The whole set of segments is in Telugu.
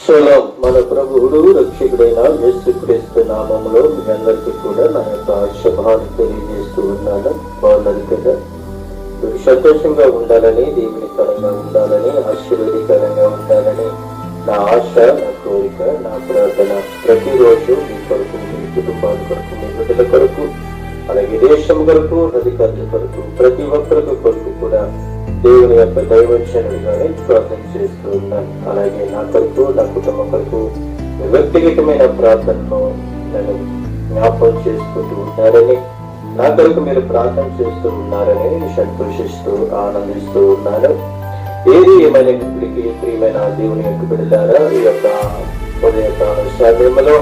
షలోం. మన ప్రభువుడు రక్షకుడైన యేసుక్రీస్తు నామములో మీ అందరికీ కూడా నా యొక్క శుభాన్ని తెలియజేస్తూ ఉన్నాను. బాగున్నది కదా? మీరు సంతోషంగా ఉండాలని, దీవెనకరంగా ఉండాలని, ఆశీర్వదకరంగా ఉండాలని నా ఆశ, నా కోరిక, నా ప్రార్థన. ప్రతిరోజు మీ కొరకు, మీ కుటుంబాల కొరకు, మీ బిడ్డల కొరకు, అలాగే దేశం కొరకు, అధికారుల కొరకు, ప్రతి ఒక్కరికి కొరకు కూడా దేవుని యొక్క దైవచనుడిగానే ప్రార్థన చేస్తూ ఉన్నాను. అలాగే నా కొరకు, నా కుటుంబం కొరకు వ్యక్తిగతమైన ప్రార్థనను నేను జ్ఞాపకం చేసుకుంటూ ఉన్నారని, నా కొరకు మీరు ప్రార్థన చేస్తూ ఉన్నారని సంతోషిస్తూ ఆనందిస్తూ ఉన్నాను. ఏది ఏమైనప్పటికీ ప్రియమైన దేవుని యొక్క బిడ్డలారా, ఈ యొక్క ఉదయకాల సమయంలో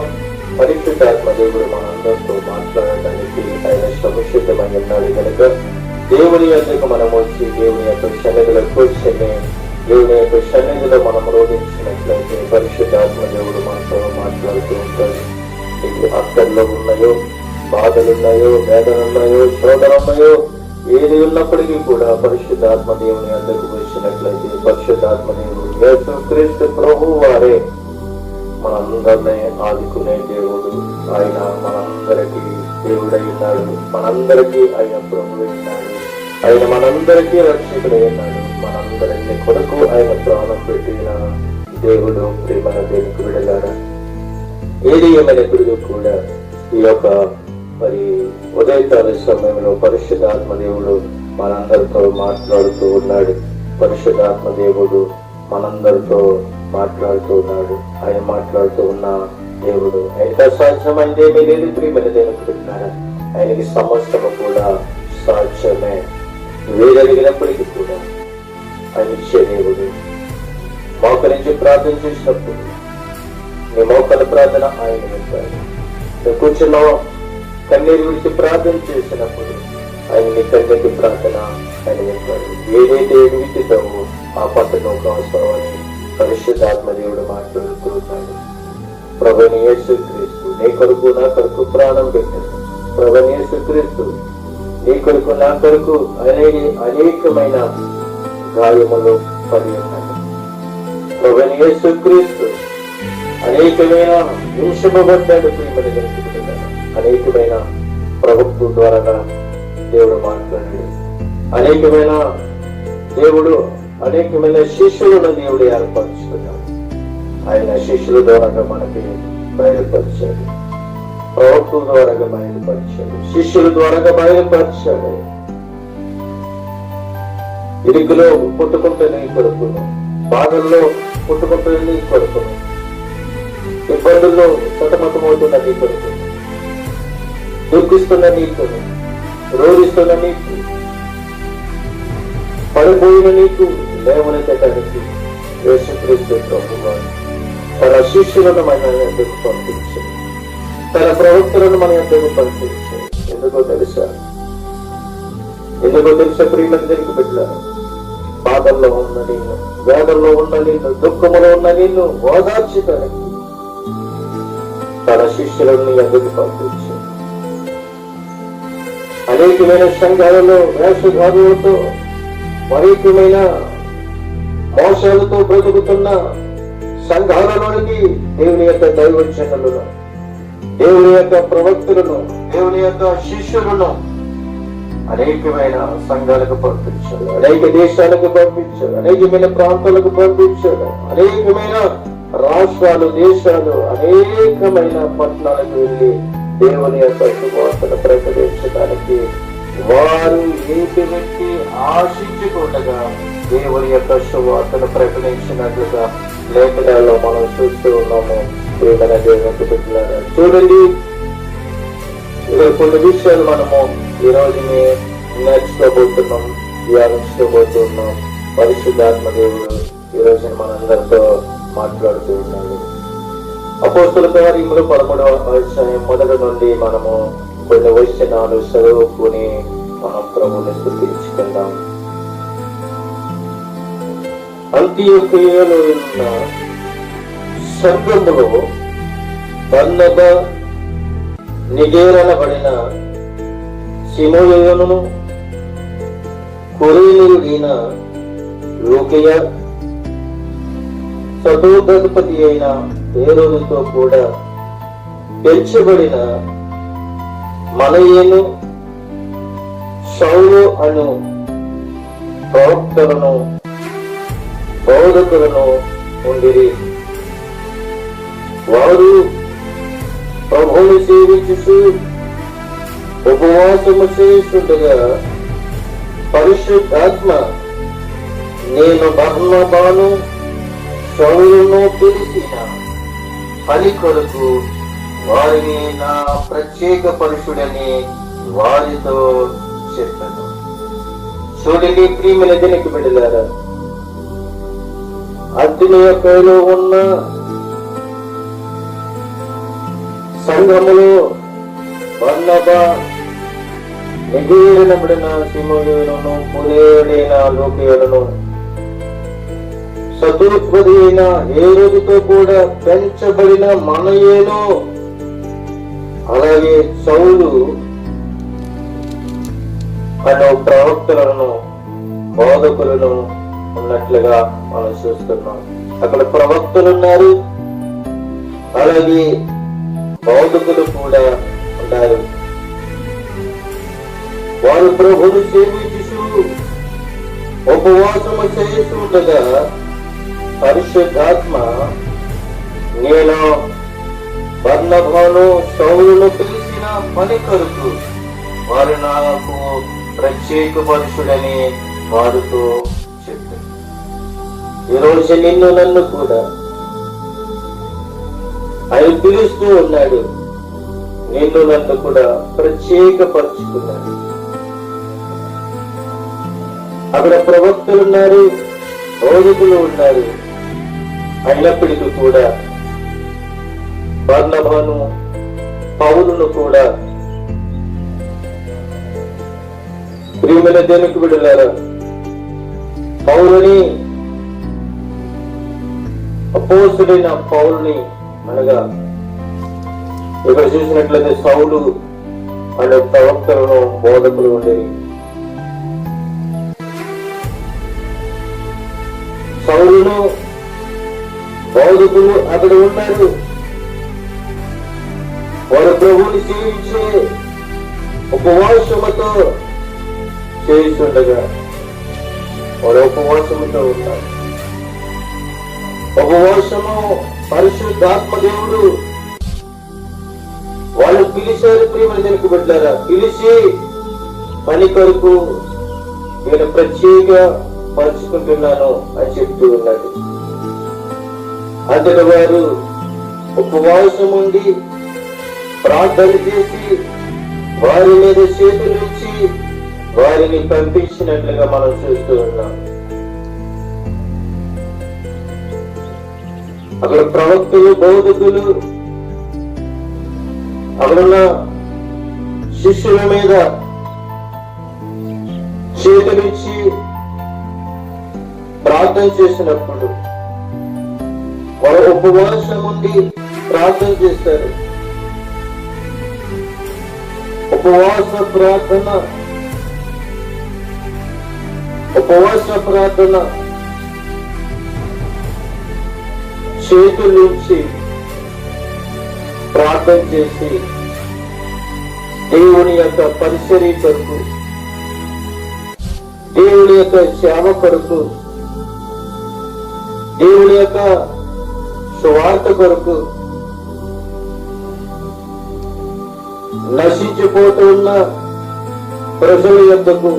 పరిశుద్ధాత్మ దేవుడు మనందరితో మాట్లాడడానికి ఆయన సముచితమై ఉన్నాడు కనుక దేవుని యొద్దకు మనం వచ్చి దేవుని యొక్క సన్నిధిలో కూర్చొని దేవుని యొక్క సన్నిధిలో మనం రోధించినట్లయితే పరిశుద్ధాత్మ దేవుడు మనతో మాట్లాడుతూ ఉంటాడు. నీకు అక్కర్లో ఉన్నాయో, బాధలున్నాయో, వేదనలున్నాయో, శోధనలున్నాయో, ఏది ఉన్నప్పటికీ కూడా పరిశుద్ధాత్మ దేవుని యొద్దకు వచ్చినట్లయితే పరిశుద్ధాత్మ దేవుడు యేసుక్రీస్తు ప్రభువు వారే మనందరినీ ఆదుకునే దేవుడు. ఆయన మనందరికీ దేవుడై ఉన్నాడు, మనందరికీ ఆయన ప్రభువై ఉన్నాడు, ఆయన మనందరికీ రక్షకుడై ఉన్నాడు, మనందరికీ కొరకు ఆయన ప్రాణం పెట్టిన దేవుడు. ప్రేమల దేవునికి విడలారా, ఏది ఏమైనప్పుడు కూడా ఈ యొక్క మరి ఉదయకాల సమయంలో పరిశుద్ధాత్మ దేవుడు మనందరితో మాట్లాడుతూ ఉన్నాడు. పరిశుద్ధాత్మ దేవుడు మనందరితో మాట్లాడుతూ ఉన్నాడు. ఆయన మాట్లాడుతూ ఉన్న దేవుడు ఆయనకు సాధ్యమైందే లేదు. ప్రియమైన దేవునికి పెట్టినారా, ఆయనకి సమస్తము కూడా సాధ్యమే. వేదలిగినప్పటికీ కూడా ఆయన ఇచ్చే దేవుడు. మోకరించి ప్రార్థన చేసినప్పుడు నీ మోకల ప్రార్థన ఆయన వింటాడు. నువ్వు కూర్చున్న కన్నీరు విడిచి ప్రార్థన చేసినప్పుడు ఆయన నీ కన్నీటి ప్రార్థన ఆయన వింటాడు. ఏదైతే విడిచితావో ఆ పట్టణం అవసరం అని పరిశుద్ధాత్మ దేవుడు మాట్లాడుతూ ఉన్నాడు. ప్రభుని యేసుక్రీస్తు నీ కొరకు, నా కొరకు ప్రాణం పెట్టాడు. ప్రభుని యేసుక్రీస్తు నీ కొరకు, నా కొరకు అనేకమైన గాయములు పడి ఉన్నాడు. ప్రభుని యేసుక్రీస్తు అనేకమైన హింసింపబడ్డాడు. ప్రియమైన అనేకమైన ప్రభుత్వం ద్వారా దేవుడు మాట్లాడాడు. అనేకమైన శిష్యులను దేవుడు ఏర్పరచుకున్నాడు. ఆయన శిష్యుల ద్వారా మనకి బయలుపరిచాడు, ప్రభుత్వం ద్వారా బయలుపరిచాడు, శిష్యుల ద్వారా బయలుపరిచాడు. ఇరుకులో పుట్టుకుంటే నీ కొడుకును, బాధల్లో పుట్టుకుంటే నీ కొడుకును, ఇబ్బందుల్లో సతమతమవుతున్న నీ కొడుకును, దుఃఖిస్తున్న నీకు, రోధిస్తున్న నీకు, పడిపోయిన నీకు లేవనెత్తడానికి యేసుక్రీస్తు ప్రభువు తన శిష్యులను మన ఎందుకు పంపించాడు, తన ప్రవక్తలను మన ఎందుకు పంపించాడు. ఎందుకో తెలుసా ప్రియమైన దేవునికి బిడ్డలారా, బాధల్లో ఉన్న నిన్ను, వేదల్లో ఉన్న నిన్ను, దుఃఖములో ఉన్న నిన్ను ఓదార్చడానికి తన శిష్యులను ఎందుకు పంపించాడు. అనేకమైన సంఘాలలో వేషధారులతో, అనేకమైన మోసాలతో బ్రతుకుతున్న సంఘాలలోనికి దేవుని యొక్క దైవజనులను, దేవుని యొక్క ప్రవక్తులను, దేవుని యొక్క శిష్యులను అనేకమైన సంఘాలకు పంపించాడు, అనేక దేశాలకు పంపించాడు, అనేకమైన ప్రాంతాలకు పంపించాడు, అనేకమైన రాష్ట్రాలు, దేశాలు, అనేకమైన పట్టణాలకు వెళ్ళి దేవుని యొక్క సువార్తను ప్రకటించడానికి వారు ఏటి వ్యక్తి ఆశించుకుండగా దేవుని యొక్క సువార్తను ప్రకటించినట్లుగా లేఖనాల్లో మనం చూస్తూ ఉన్నాము. ప్రియమైన దేవునికి బిడ్డలారా, చూడండి, కొన్ని విషయాలు మనము ఈ రోజు నేర్చుకోబోతున్నాం, ధ్యానించుకోబోతున్నాం. పరిశుద్ధాత్మ దేవుడు ఈ రోజున మనందరితో మాట్లాడుతూ ఉన్నాడు. అపోస్తుల కార్యములు 13వ అధ్యాయం మొదటి నుండి మనము కొన్ని వచనాలు చదువుకుని మనం ప్రభువుని స్తుతించుకుందాం. అంతియోకియలో ఉన్న సంఘములో బర్నబా, నిగేరనబడిన సిమోయోనును, కురేనీయుడైన లూకియ, శతాధిపతి అయిన హేరోదుతో కూడా పెంచబడిన మనయేను సౌలు అను ప్రవక్తలను బోధకులను ఉండిరి. వారు ప్రభువుని సేవించుచు ఉపవాసము చేస్తుండగా పరిశుద్ధాత్మ నేను బర్నబాను సౌలును పిలిచిన పని కొరకు వారిని నా ప్రత్యేక పరుషుడని వారితో చెప్పాను. చూడండి ప్రియమైన దీనికి బిడ్డలారా, అంతిమయలో ఉన్న సంఘములో బర్నబా నిగేరనబడిన సిమోనును పులేయుడైన లోకేయులను శతాధిపతి అయిన హేరోదుతో కూడా పెంచబడిన మనయేను అలాగే సౌలు అనే ప్రవక్తలను బోధకులను ఉన్నట్లుగా మనం చూస్తున్నాం. అక్కడ ప్రవక్తలు ఉన్నారు, అలాగే బోధకులు కూడా ఉన్నారు. వారు ప్రభువును సేవించుచు ఉపవాసము చేస్తుండగా పరిశుద్ధాత్మ నేను బర్నబాను సౌలును పిలిచిన పని కొరకు వారు నాకు ప్రత్యేక పరుషుడని వారితో చెప్పారు. ఈరోజు నిన్ను నన్ను కూడా ఆయన పిలుస్తూ ఉన్నాడు. నిన్ను నన్ను కూడా ప్రత్యేకపరుచుకున్నాడు. అక్కడ ప్రవక్తలు ఉన్నారు, బోధకులు ఉన్నారు. అయినప్పటికీ కూడా బర్నబాను పౌలును కూడా ప్రియమైన దేవునికి బిడ్డలారా, పౌలుని అపోస్తుడైన పౌలుని అనగా ఇక్కడ చూసినట్లయితే సౌలు అనే ప్రవక్తలను బోధకులు ఉండేవి. సౌలును బోధకులు అక్కడ ఉన్నారు. వారు ప్రభువుని సేవించే ఉపవాసముతో చేస్తుండగా వారు ఉపవాసముతో ఉన్నారు. ఉపవాసము పరిశుద్ధాత్మ దేవుడు వాళ్ళు పిలిచారు. ప్రియమైన దేవునికి బిడ్డలారా, పిలిచి పని కొరకు నేను ప్రత్యేక పరుచుకుంటున్నాను అని చెప్తూ ఉన్నాడు. అంతటి వారు ఉపవాసం ఉండి ప్రార్థన చేసి వారి మీద చేతులు ఇచ్చి వారిని పంపించినట్లుగా మనం చూస్తూ ఉన్నాం. అక్కడ ప్రవక్తలు, బోధకులు, అక్కడున్న శిష్యుల మీద చేతులిచ్చి ప్రార్థన చేసినప్పుడు వారు ఉపవాసం ఉండి ప్రార్థన చేస్తారు. ఉపవాస ప్రార్థన చేతులుంచి ప్రార్థన చేసి దేవుని యొక్క పరిచర్య కొరకు, దేవుని యొక్క సేవ కొరకు, దేవుని యొక్క సువార్త కొరకు నశించిపోతున్న ప్రజల యొద్దకు,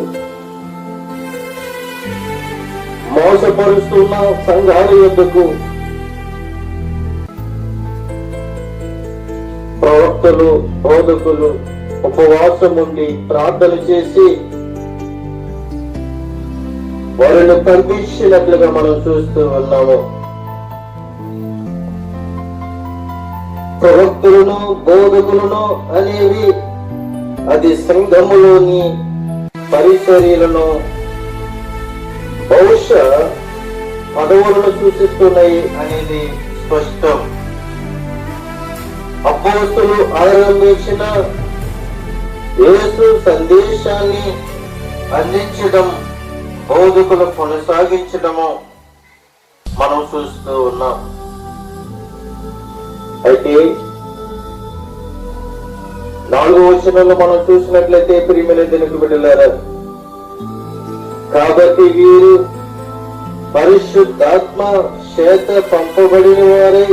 మోసపరుస్తున్న సంఘాల యొద్దకు ప్రవక్తలు, బోధకులు ఉపవాసం ఉండి ప్రార్థన చేసి వారిని పంపించినట్లుగా మనం చూస్తూ ఉన్నాము. ప్రవక్తులను, బోధకులను అనేవి అది సంఘములోని పరిచర్యలను బహుశా పదవులను సూచిస్తున్నాయి అనేది స్పష్టం. అపోస్తలులు ఆరంభించిన యేసు సందేశాన్ని అందించడం, బోధకులు కొనసాగించడము మనం చూస్తూ ఉన్నాం. అయితే 4వ వచనంలో మనం చూసినట్లయితే ప్రియమైన దేవుని బిడ్డలారా, కాబట్టి వీరు పరిశుద్ధాత్మ చేత పంపబడిన వారై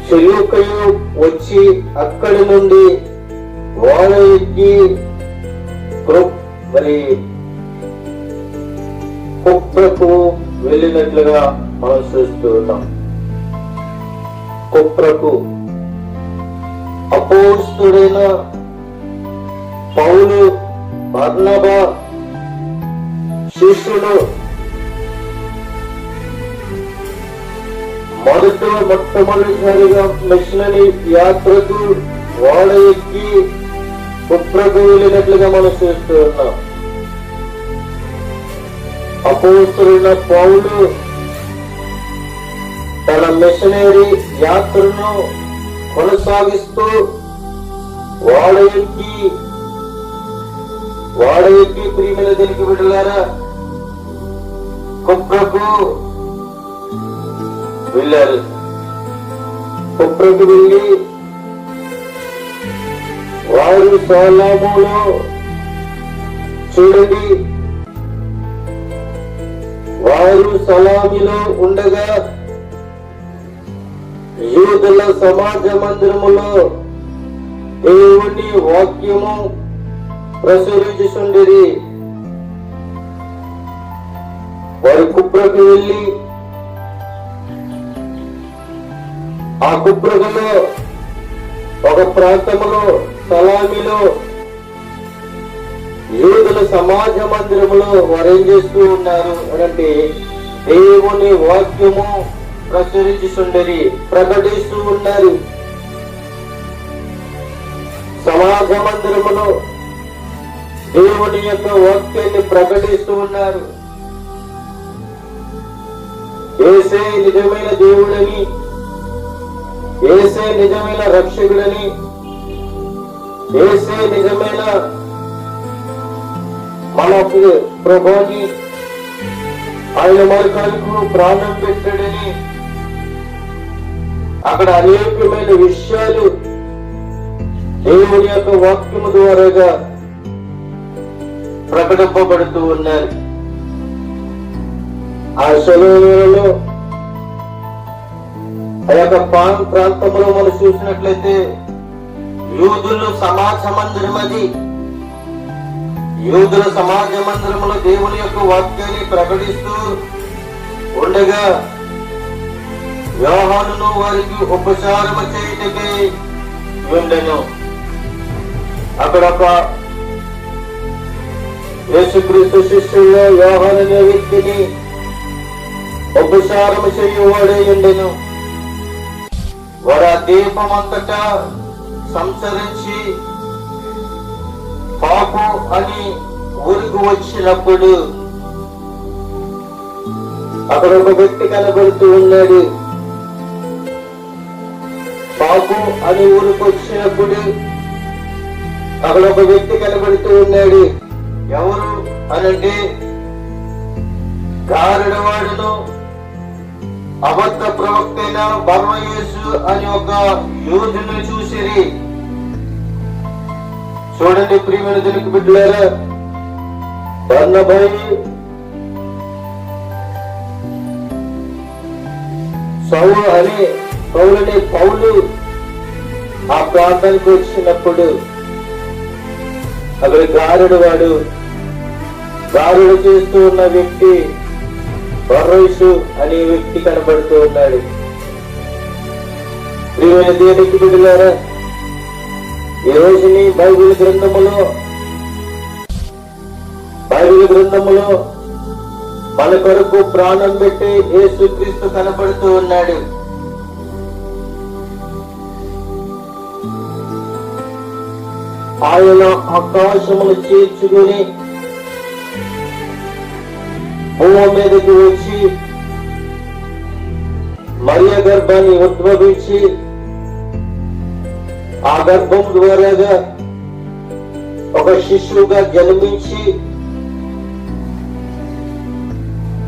సెలూకయు వచ్చి అక్కడి నుండి ఓడ ఎక్కి కుప్రకు వెళ్ళినట్లుగా మనం చూస్తూ ఉన్నాం. కుప్రకు అపోస్తలుడైన పౌలు, బర్నబా శిష్యులు మొట్టమొదటిసారిగా మిషనరీ యాత్రకు ఓడ ఎక్కి కుప్రకు వెళ్ళినట్లుగా మనం చూస్తూ ఉన్నాం. అపోస్తలుడైన పౌలు తన మిషనరీ యాత్రను కొనసాగిస్తూ ఓడ ఎక్కి ప్రియమైన దేవుని బిడ్డలారా కుప్రకు వెళ్ళారు. కుప్రకు వెళ్ళి వారు సలాములో చూడండి, వారు సలామిలో ఉండగా యూదుల సమాజ మందిరములో దేవుని వాక్యము ప్రచురించుచుండిరి. వారు కుప్రకు వెళ్ళి ఆ కుప్రకులో ఒక ప్రాంతంలో సలామిలో యూదుల సమాజ మందిరములో వారు ఏం చేస్తూ ఉన్నారు అంటే దేవుని వాక్యము ప్రచురించుచుండిరి, ప్రకటిస్తూ ఉన్నారు. సమాజ మందిరములో దేవుని యొక్క వాక్యాన్ని ప్రకటిస్తూ ఉన్నారు. యేసే నిజమైన దేవుడని, యేసే నిజమైన రక్షకుడని, యేసే నిజమైన మన ప్రభుని, ఆయన మార్గాలకు ప్రాణం పెట్టాడని అక్కడ అనేకమైన విషయాలు దేవుని యొక్క వాక్యము ద్వారాగా ప్రకటింపబడుతూ ఉన్నారు. ఆ సెలవులలో ఆ యొక్క ప్రాంతంలో మనం చూసినట్లయితే యూదుల సమాజ మందిరం, అది యూదుల సమాజ మందిరంలో దేవుని యొక్క వాక్యాన్ని ప్రకటిస్తూ ఉండగా యోహానును వారికి ఉపచారము చేయుటకై ఉండెను. అక్కడ ఒక యేసుక్రీస్తు శిష్యుల్లో యోహాను అనే వ్యక్తిని ఉపచారము చేయువాడే ఉండెను. వారు ఆ దీపమంతటా సంచరించి పాపు అని ఊరికి వచ్చినప్పుడు అక్కడ ఒక వ్యక్తి కనబడుతూ ఉన్నాడు. పాపు అని ఊరికి వచ్చినప్పుడు అక్కడ ఒక వ్యక్తి కనబడుతూ ఉన్నాడు. ఎవరు అనంటే గారడవాడును అబద్ధ ప్రవక్త అయిన బర్నయేసు అని ఒక యూదుని చూసిరి. చూడండి ప్రియమైన దేవుని బిడ్డలారా, బర్నబాయి పౌలు ఆ ప్రాంతానికి వచ్చినప్పుడు అక్కడ గారుడు చేస్తూ ఉన్న వ్యక్తి బర్నయేసు అనే వ్యక్తి కనబడుతూ ఉన్నాడు. ప్రియమైన దేవుని బిడ్డలారా, ఈ రోజుని బైబిల్ గ్రంథములో మన కొరకు ప్రాణం పెట్టి యేసుక్రీస్తు కనబడుతూ ఉన్నాడు. ఆయన ఆకాశమును చేర్చుకుని భూమి మీదకి వచ్చి మరియ గర్భాన్ని ఉద్భవించి ఆ గర్భం ద్వారాగా ఒక శిశువుగా జన్మించి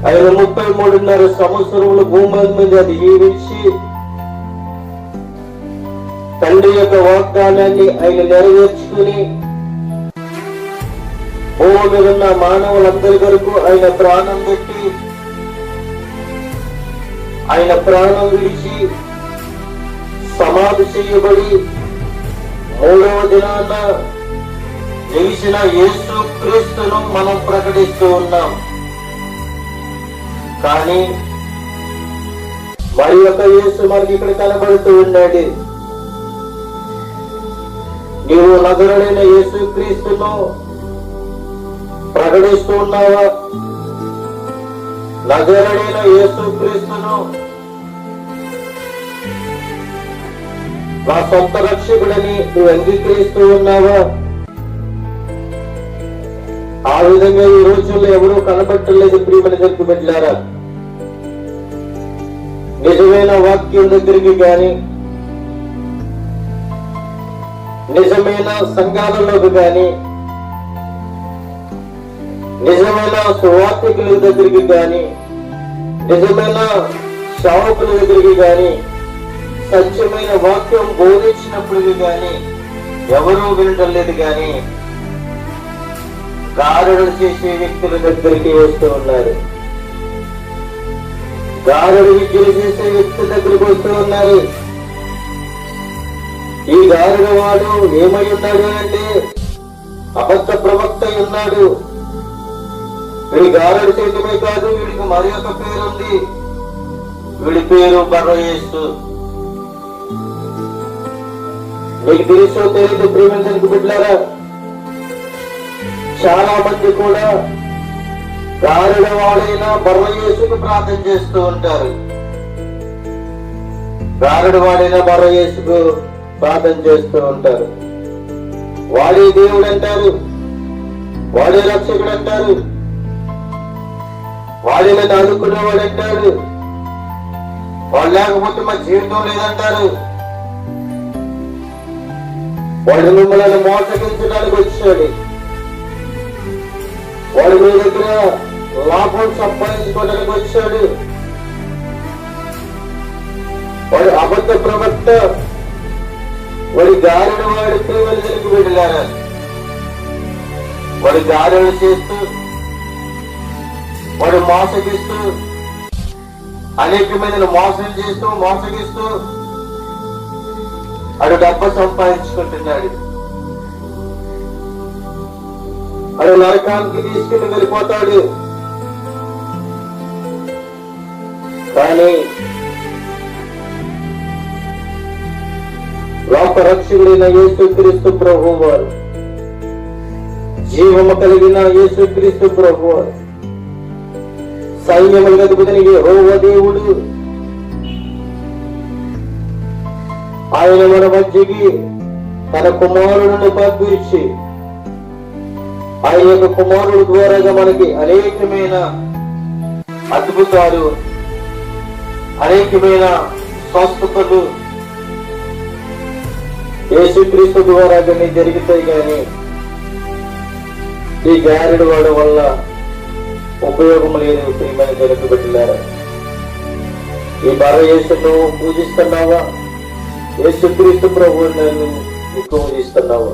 ఆయన 33.5 సంవత్సరములు భూమి మీద జీవించి తండ్రి యొక్క వాగ్దానాన్ని ఆయన నెరవేర్చుకుని భూమి మీద ఉన్న మానవులందరి వరకు ఆయన ప్రాణం పెట్టి ఆయన ప్రాణం విడిచి సమాధి చేయబడి 3వ దినాన లేచిన యేసు క్రీస్తును మనం ప్రకటిస్తూ ఉన్నాం. కానీ మరి యొక్క యేసు మనకి ఇక్కడ కనబడుతూ ఉన్నాడు. నీవు నజరుడైన యేసు క్రీస్తును ప్రకటిస్తూ ఉన్నావా? నజరుడైన యేసు క్రీస్తును నా సొంత రక్షకుడని నువ్వు అంగీకరిస్తూ ఉన్నావా? ఆ విధంగా ఈ రోజుల్లో ఎవరూ కనబట్టలేదు ప్రియమైన దగ్గరికి పెట్టారా? నిజమైన వాక్యం దగ్గరికి గాని నిజమైన సంఘాలలోకి గాని నిజమైన సువార్థికుల దగ్గరికి గాని నిజమైన సేవకుల దగ్గరికి గాని సత్యమైన వాక్యం బోధించినప్పుడు గాని ఎవరూ వినటం లేదు. గాని గారడు చేసే వ్యక్తుల దగ్గరికి వస్తూ ఉన్నారు. గారడు విద్యలు చేసే వ్యక్తుల దగ్గరికి వస్తూ ఉన్నారు. ఈ గారడు వాడు ఏమై ఉన్నాడు అంటే అబద్ధ ప్రవక్త ఉన్నాడు. వీడి గారడు చేయటమే కాదు, వీడికి మరి ఒక పేరు ఉంది. వీడి పేరు బర్రయేసు. మీకు తెలుసో తెలియదు ప్రియమైన బిడ్డలారా, చాలా మంది కూడా గారడ వాడైనా బర్రయేసుకు ప్రార్థన చేస్తూ ఉంటారు. గారడు వాడైనా బర్రయేసుకు ప్రార్థన చేస్తూ ఉంటారు. వాడే దేవుడు అంటారు, వాడే రక్షకుడు అంటారు, వాడే నన్ను ఆదుకునేవాడు అంటారు. వాడు లేకపోతే మా జీవితం లేదంటారు. వాడు మిమ్మల్ని మోసగించడానికి వచ్చాడు. వాడు మీ దగ్గర లాభం సంపాదించుకోవడానికి వచ్చాడు. వాడు అబద్ధ ప్రవక్త, వాడి గారెడు వాడి ప్రేమలకు వెళ్ళారా? వాడి గారెలు చేస్తూ వాడు మోసగిస్తూ అనేక మందిని మోసం చేస్తూ మోసగిస్తూ వాడు డబ్బు సంపాదించుకుంటున్నాడు. వాడు నరకానికి తీసుకుని వెళ్ళిపోతాడు. కానీ లోకరక్షకుడైన యేసుక్రీస్తు ప్రభువు వారు, జీవము కలిగిన యేసుక్రీస్తు ప్రభువు వారు, సైన్యములకు అధిపతిని యెహోవా దేవుడు ఆయన మన మధ్యకి తన కుమారులను పంపించి ఆయన యొక్క కుమారుడు ద్వారాగా మనకి అనేకమైన అద్భుతాలు, అనేకమైన స్వస్థతలు యేసుక్రీస్తు ద్వారా జరుగుతాయి. కానీ ఈ గారెడు వాడు వల్ల ఉపయోగం లేదు. ప్రియమైన జరుగు పెట్టారా? ఈ బర్రయేసును పూజిస్తున్నావా? యేసుక్రీస్తు ప్రభువుని ఎక్కువ పూజిస్తున్నావా?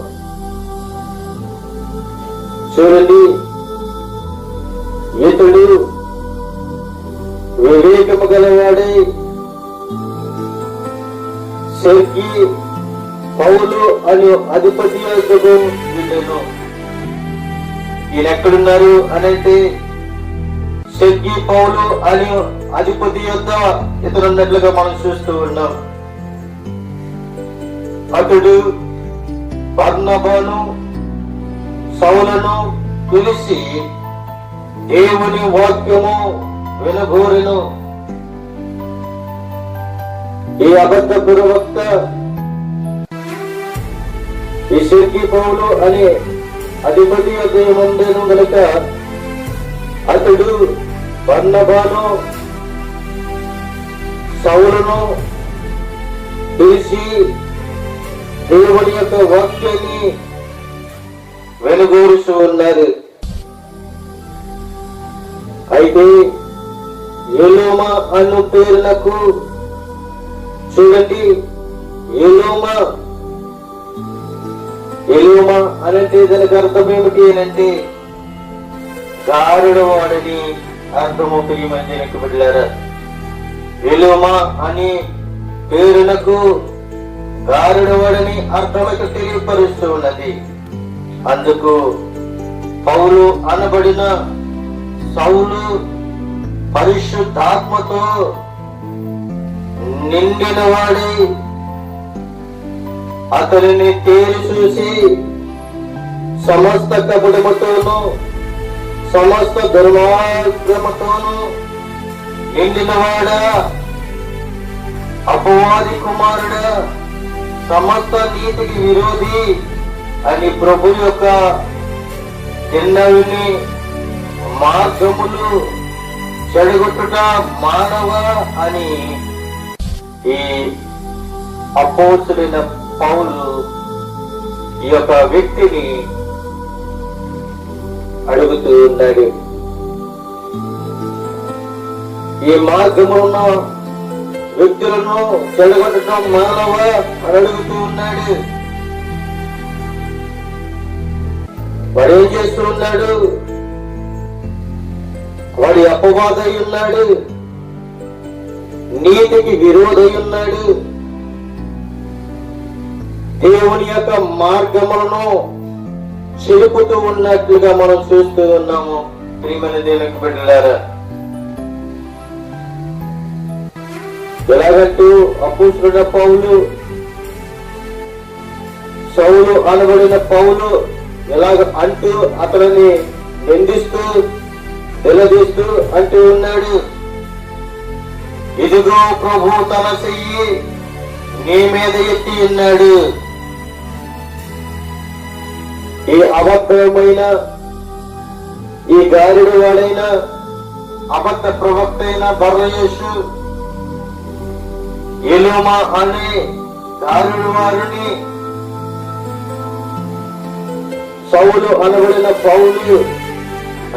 చూడండి, ఇతడు వివేకము గలవాడై సెర్గి పౌలు అని అధిపతి యొద్దకు వెళ్ళెను. ఈయన ఎక్కడున్నారు అనంటే సెర్గి పౌలు అని అధిపతి యొద్ద ఇతరున్నట్లుగా మనం చూస్తూ ఉన్నాం. అతడు బర్నబాను సౌలను పిలిచి దేవుని వాక్యము వినగోరెను. ఈ అబద్ధ ప్రవక్త ఈ సెర్గి పౌలు అనే అధిపతి ఉండేను గనుక అతడు బర్నబాను సౌలను పిలిచి దేవుని యొక్క వాక్యాన్ని వెనుగోరుస్తూ ఉన్నారు. అయితే ఎలోమా అను పేరునకు, చూడండి, ఎలోమా అనంటే దానికి అర్థం ఏమిటి అనంటే గారుడు వాడని అర్థము. ప్రియమైన బిడ్డలారా, ఎలోమా అని పేరునకు గారుడు వాడని అర్థమైతే తెలియపరుస్తూ ఉన్నది. అందుకు పౌలు అనబడిన సౌలు పరిశుద్ధాత్మతో నిండిన వాడి అతనిని తేరి చూసి సమస్త కపటముతోనూ సమస్త దుర్మార్గముతోనూ నిండినవాడా, అపవాది కుమారుడా, సమస్త నీతికి విరోధి అని ప్రభు యొక్క ఎన్నవిని మార్గములు చెడగొట్టుట మానవ అని ఈ అపోస్తులైన పౌలు ఈ యొక్క వ్యక్తిని అడుగుతూ ఉన్నాడు. ఈ మార్గంలో ఉన్న వ్యక్తులను చెడగొట్టడం మానవ అని అడుగుతూ ఉన్నాడు. వాడు ఏం చేస్తూ ఉన్నాడు? వాడి అపవాదై ఉన్నాడు, నీతికి విరోధై ఉన్నాడు, దేవుని యొక్క మార్గములను చెరుపుతూ ఉన్నట్లుగా మనం చూస్తూ ఉన్నాము. ప్రియమైన దేవునికి బిడ్డలారా, ఎలాగంటూ అపోస్తలుడైన పౌలు, సౌలు అనబడిన పౌలు ఎలాగ అంటూ అతనిని నిందిస్తూ నిలదీస్తూ అంటూ ఉన్నాడు, ఇదిగో ప్రభు తన చెయ్యి నీ మీద ఎత్తి ఉన్నాడు. ఈ అబద్ధమైన, ఈ గారుడు వాడైన అబద్ధ ప్రవక్త అయిన బర్రయేసు ఎలోమా అనే గారుడు వారిని సౌలు అనబడిన పౌలు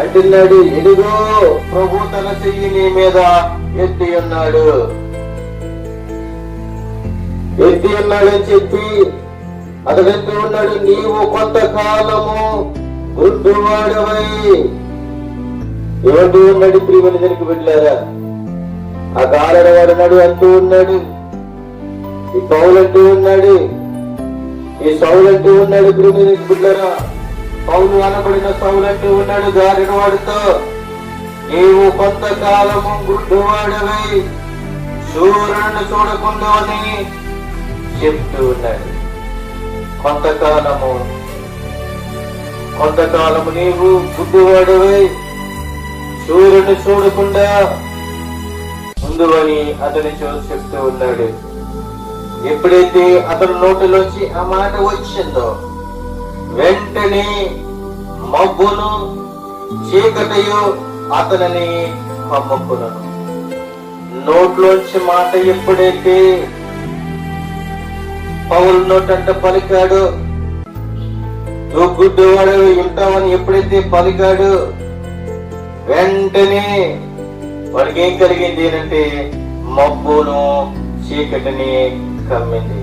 అంటున్నాడు, ఇదిగో ప్రభు తన చెయ్యి నీ మీద ఎత్తి ఉన్నాడని చెప్పి అతడంటూ ఉన్నాడు, నీవు కొంతకాలము గుడ్డువాడవై. ఏమంటూ ఉన్నాడు? ప్రియమైన దానికి వెళ్ళారా, ఆ గారడ వాడున్నాడు అంటూ ఉన్నాడు, ఈ పౌలు అంటూ ఉన్నాడు, ఈ సౌలు అంటూ ఉన్నాడు. ప్రియమైన దానికి వెళ్ళారా, పౌలు అనబడిన సౌలు అంటూ ఉన్నాడు గారడ వాడితో, నీవు కొంతకాలము గుడ్డువాడవై సూర్యుడిని చూడకుండా అని చెప్తూ ఉన్నాడు. కొంతకాలము నీవు గుడ్డివాడవై సూర్యుని చూడకుండా ముందు అని అతని చెప్తూ ఉన్నాడు. ఎప్పుడైతే అతని నోటిలోంచి ఆ మాట వచ్చిందో వెంటనే మబ్బును చీకటియు అతనిని కమ్ముకున్నాను. నోట్లోంచి మాట ఎప్పుడైతే పౌలు నోటంట పలికాడు, నువ్వు గుడ్డివాడు ఉంటావని ఎప్పుడైతే పలికాడు, వెంటనే వాడికి ఏం కలిగింది అంటే మబ్బును చీకటిని కమ్మింది.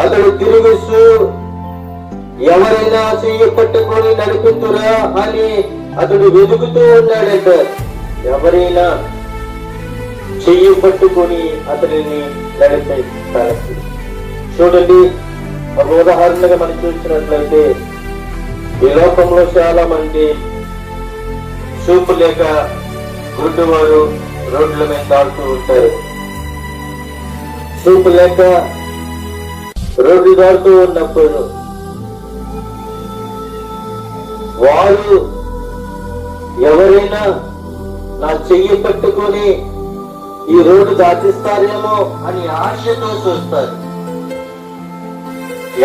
అతడు తిరుగుస్తూ ఎవరైనా చెయ్యి పట్టుకొని నడిపించురా అని అతడు వెతుకుతూ ఉన్నాడంట. ఎవరైనా చెయ్యి పట్టుకొని అతనిని నడిపించడానికి. చూడండి, ఒక ఉదాహరణగా మనం చూసినట్లయితే ఈ లోకంలో చాలా మంది చూపు లేక గుడ్డివారు రోడ్ల మీద దాడుతూ ఉంటారు. చూపు లేక రోడ్డు దాడుతూ ఉన్నప్పుడు వారు ఎవరైనా నా చెయ్యి పట్టుకొని ఈ రోడ్డు దాటిస్తారేమో అని ఆశతో చూస్తారు.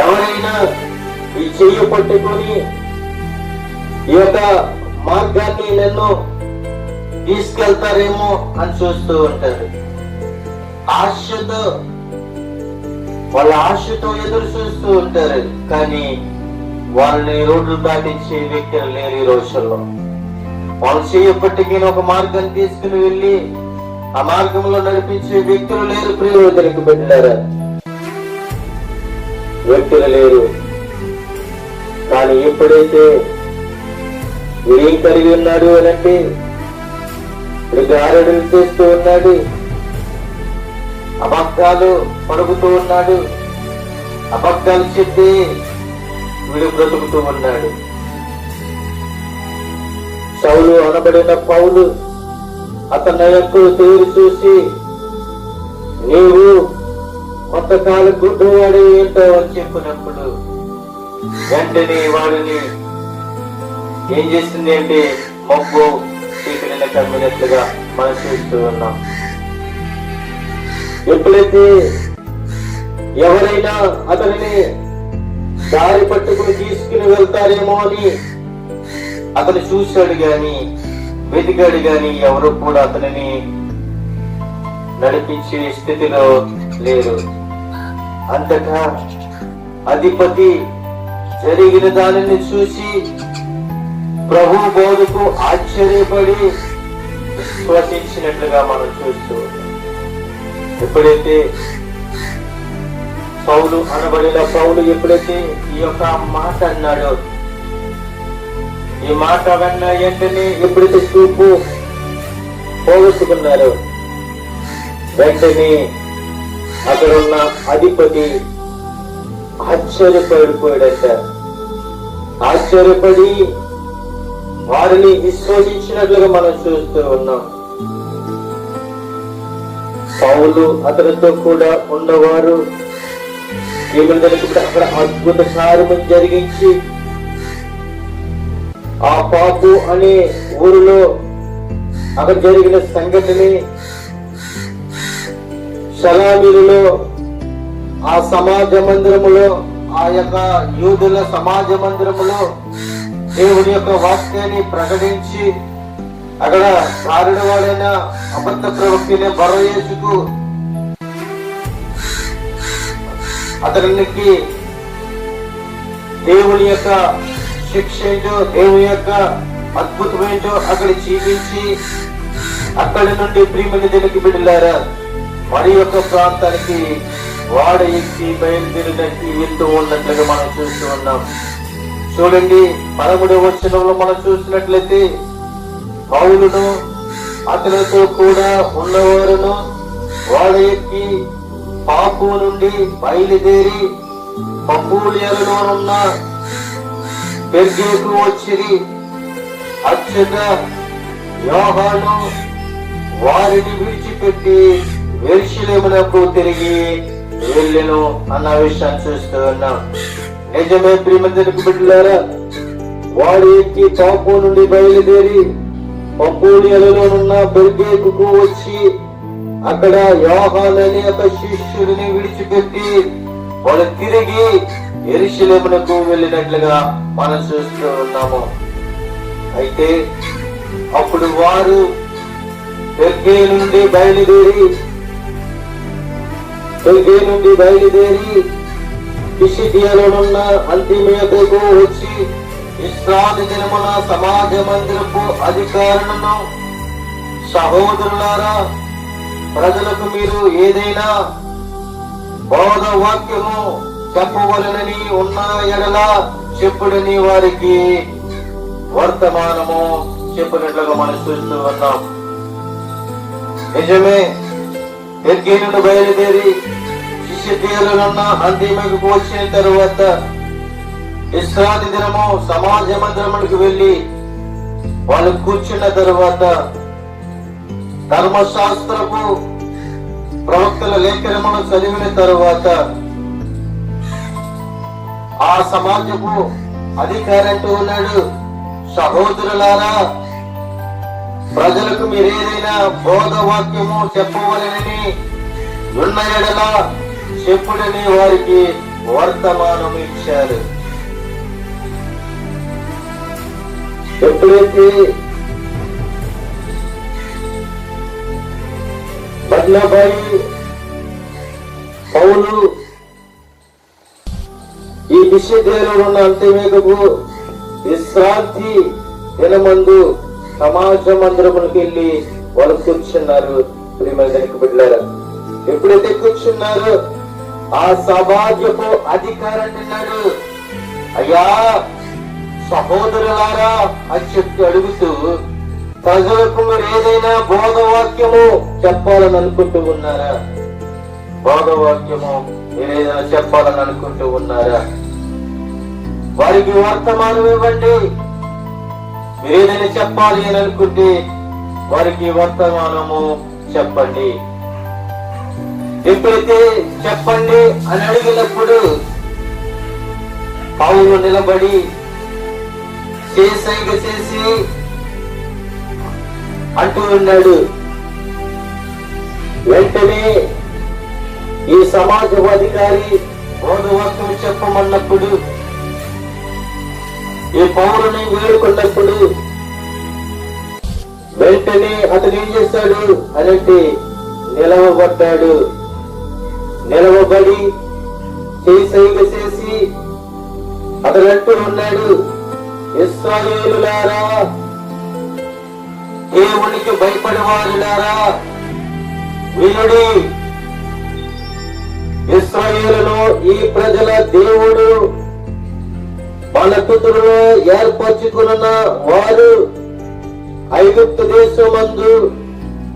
ఎవరైనా ఈ చెయ్యి పట్టుకొని ఈ యొక్క మార్గాన్ని నన్ను తీసుకెళ్తారేమో అని చూస్తూ ఉంటారు. ఆశతో, వాళ్ళ ఆశతో ఎదురు చూస్తూ ఉంటారు. కానీ వాళ్ళని రోడ్లు దాటించే వ్యక్తులు లేరు ఈ రోజుల్లో. వాళ్ళు చేయప్పటికీ ఒక మార్గాన్ని తీసుకుని వెళ్ళి ఆ మార్గంలో నడిపించే వ్యక్తులు లేరు. ప్రియులకు పెట్టారా? వ్యక్తులు లేరు. కానీ ఎప్పుడైతే ఏం కలిగి ఉన్నాడు అనంటే గారడులు చేస్తూ ఉన్నాడు, అబద్ధాలు పలుకుతూ ఉన్నాడు, అబద్ధాలు చెప్పి వీడు బ్రతుకుతూ ఉన్నాడు. సౌలు అనబడిన పౌలు అతని యొక్క తేరు చూసి, నీవు కొంతకాల గుడ్డవాడు ఏంటో అని చెప్పినప్పుడు వెంటనే వాడిని ఏం చేసింది అంటే మొగ్గు చీకటిని కమ్మినట్లుగా మనం చూస్తూ ఉన్నాం. ఎప్పుడైతే ఎవరైనా అతనిని దారి పట్టుకుని తీసుకుని వెళ్తారేమో అని అతను చూశాడు గాని వెతికాడు గాని ఎవరు కూడా అతనిని నడిపించే స్థితిలో లేరు. అంతటా అధిపతి జరిగిన దానిని చూసి ప్రభు బోధకు ఆశ్చర్యపడి విశ్వసించినట్లుగా మనం చూస్తూ ఎప్పుడైతే పౌలు అనబడిన పౌలు ఎప్పుడైతే ఈ యొక్క మాట అన్నాడో, ఈ మాట విన్న వెంటనే ఎప్పుడైతే చూపు పోగొట్టుకున్నారో వెంటనే అక్కడ ఉన్న అధిపతి ఆశ్చర్యపడిపోయాడంట. ఆశ్చర్యపడి వారిని విశ్వసించినట్లుగా మనం చూస్తూ ఉన్నాం. పౌలు అతనితో కూడా ఉన్నవారు ఏమిటంటే అక్కడ అద్భుత కార్యము జరిగించి ఆ పాపు అనే ఊరిలో అక్కడ జరిగిన సంఘటన షలామీలో ఆ సమాజ మందిరములో, ఆ యొక్క యూదుల సమాజ మందిరములో దేవుని యొక్క వాక్యాన్ని ప్రకటించి అక్కడ కారణవాడైన అబద్ధ ప్రవక్తని బరయేసుకు అతనికి దేవుని యొక్క శిక్ష ఏంటో, దేవుని యొక్క అద్భుతమేంటో అక్కడ చూపించి అక్కడి నుండి ప్రియమైన దేవునికి బిడ్డలారా మరి యొక్క ప్రాంతానికి వాడ ఎక్కి బయలుదేరినట్టు వెళ్తూ ఉన్నట్లుగా మనం చూస్తూ ఉన్నాం. చూడండి 13వ వచనంలో మనం చూసినట్లయితే పౌలును అతనితో కూడా ఉన్నవారును వాడ ఎక్కి పాపు నుండి బయలుదేరి పంబూలియలో ఉన్న పెర్గేకు వచ్చిరి. అచ్చట యోహాను వారిని విడిచిపెట్టి యెరూషలేమునకు తిరిగి వెళ్ళెను అన్న విషయాన్ని చూస్తూ ఉన్నాం. నిజమే ప్రియమందరికి బిడ్డలారా, వాడు ఎక్కి పాపు నుండి బయలుదేరి పంబూలియలో ఉన్న పెర్గేకు వచ్చి అక్కడ యోహాను అనే ఒక శిష్యుడిని విడిచిపెట్టి వాళ్ళు తిరిగి యెరూషలేమునకు వెళ్ళినట్లుగా మనం చూస్తూ ఉన్నాము. అయితే అప్పుడు వారు పెర్గే నుండి బయలుదేరి పిసిదియలోనున్న అంతిమేయకు వచ్చి విశ్రాంతి దినమున సమాజ మందిరపు అధికారులను, సహోదరులారా, ప్రజలకు మీరు ఏదైనా బోధ వాక్యము చెప్పవలనని ఉన్న ఎడల చెప్పుడని వారికి వర్తమానము చెప్పినట్లుగా మనం చూస్తూ ఉన్నాం. నిజమే, పెర్గే నుండి బయలుదేరి పిసిదియలోనున్న అంతిమేయకు వచ్చిన తరువాత విశ్రాంతి దినము సమాజ మందిరములకు వెళ్లి వాళ్ళు కూర్చున్న తరువాత ధర్మశాస్త్రపు ప్రవక్తల లేఖనమును చదివిన తరువాత ఆ సమాజపు అధికారి అంటూ ఉన్నాడు, సహోదరులారా, ప్రజలకు మీరేదైనా బోధ వాక్యము చెప్పవలనని ఉన్న ఎడల చెప్పుడని వారికి వర్తమానం ఇచ్చారు. ఎప్పుడైతే బర్నబాయి పౌలు ఈ పిసిదియలో ఉన్న అంతిమేయకు విశ్రాంతి దినమందు సమాజ మందిరములకు వెళ్ళి వాళ్ళు కూర్చున్నారు. ప్రియమైన బిడ్డలారా, ఎప్పుడైతే కూర్చున్నారో ఆ సభాధ్యపు అధికారాన్ని అన్నాడు, అయ్యా సహోదరులారా అని చెప్పి అడుగుతూ, ప్రజలకు మీరు ఏదైనా బోధవాక్యము చెప్పాలని అనుకుంటూ ఉన్నారా? బోధవాక్యము ఏదైనా చెప్పాలని అనుకుంటూ ఉన్నారా? వారికి వర్తమానం ఇవ్వండి. మీరు ఏదైనా చెప్పాలి అని అనుకుంటే వారికి వర్తమానము చెప్పండి. ఎప్పుడైతే చెప్పండి అని అడిగినప్పుడు పౌలు నిలబడి చేసైగ చేసి అంటూ ఉన్నాడు. వెంటనే ఈ సమాజవాధికారి బోధవాక్యం చెప్పమన్నప్పుడు, ఈ పౌరుని వేడుకున్నప్పుడు వెంటనే అతను ఏం చేశాడు అనంటే నిలవబడ్డాడు. నిలవబడి చేసైగ చేసి అతను అంటూ ఉన్నాడు, ఇశ్రాయేలులారా, దేవునికి భయపడేవారులారా వినుడి. ఇశ్రాయేలును ఈ ప్రజల దేవుడు మన పితరులు ఏర్పరచుకున్న వారు ఐగుప్తు దేశమందు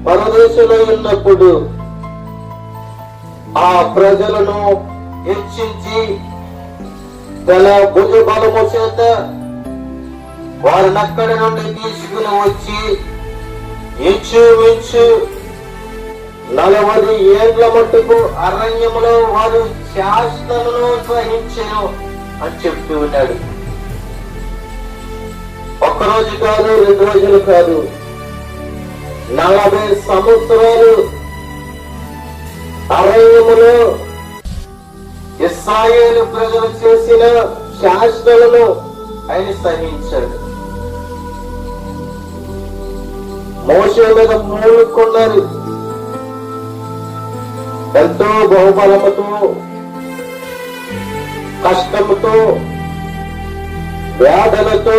పరదేశంలో ఉన్నప్పుడు ఆ ప్రజలను హెచ్చించి తన భుజ బలము చేత వారిని అక్కడి నుండి తీసుకుని వచ్చి ఇంచుమించు 40 ఏళ్ల మట్టుకు అరణ్యములో వారు శాస్త్రమును సహించెను అని చెప్తూ ఉన్నాడు. ఒక్కరోజు కాదు, 2 రోజులు కాదు, 40 సంవత్సరాలు అరణ్యములో ఇశ్రాయేలు ప్రజలు చేసిన శాస్త్రాలను ఆయన సహించాడు. మోషే మీద మూలుకున్నారు. ఎంతో బహుబలముతో, కష్టముతో, వేదనతో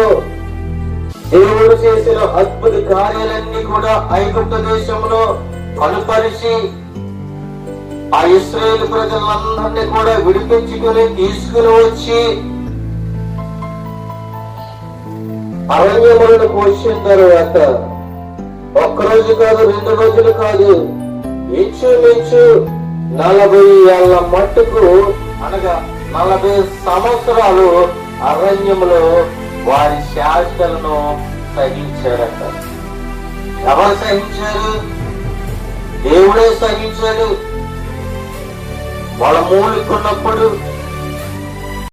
దేవుడు చేసిన అద్భుత కార్యాలన్నీ కూడా ఐగుప్తు దేశంలో కనుపరిచి ఆ ఇశ్రాయేలు ప్రజలందరినీ కూడా విడిపించుకుని తీసుకుని వచ్చి అరణ్యములను పోషించిన తర్వాత ఒక్కరోజు కాదు, 2 రోజులు కాదు, ఇంచుమించు 40 ఏళ్ల మట్టుకు అనగా 40 సంవత్సరాలు అరణ్యములో వారి శాస్త్రాలను సహించారట. ఎవరు సహించారు? దేవుడే సహించాడు. వాళ్ళ మూలుకున్నప్పుడు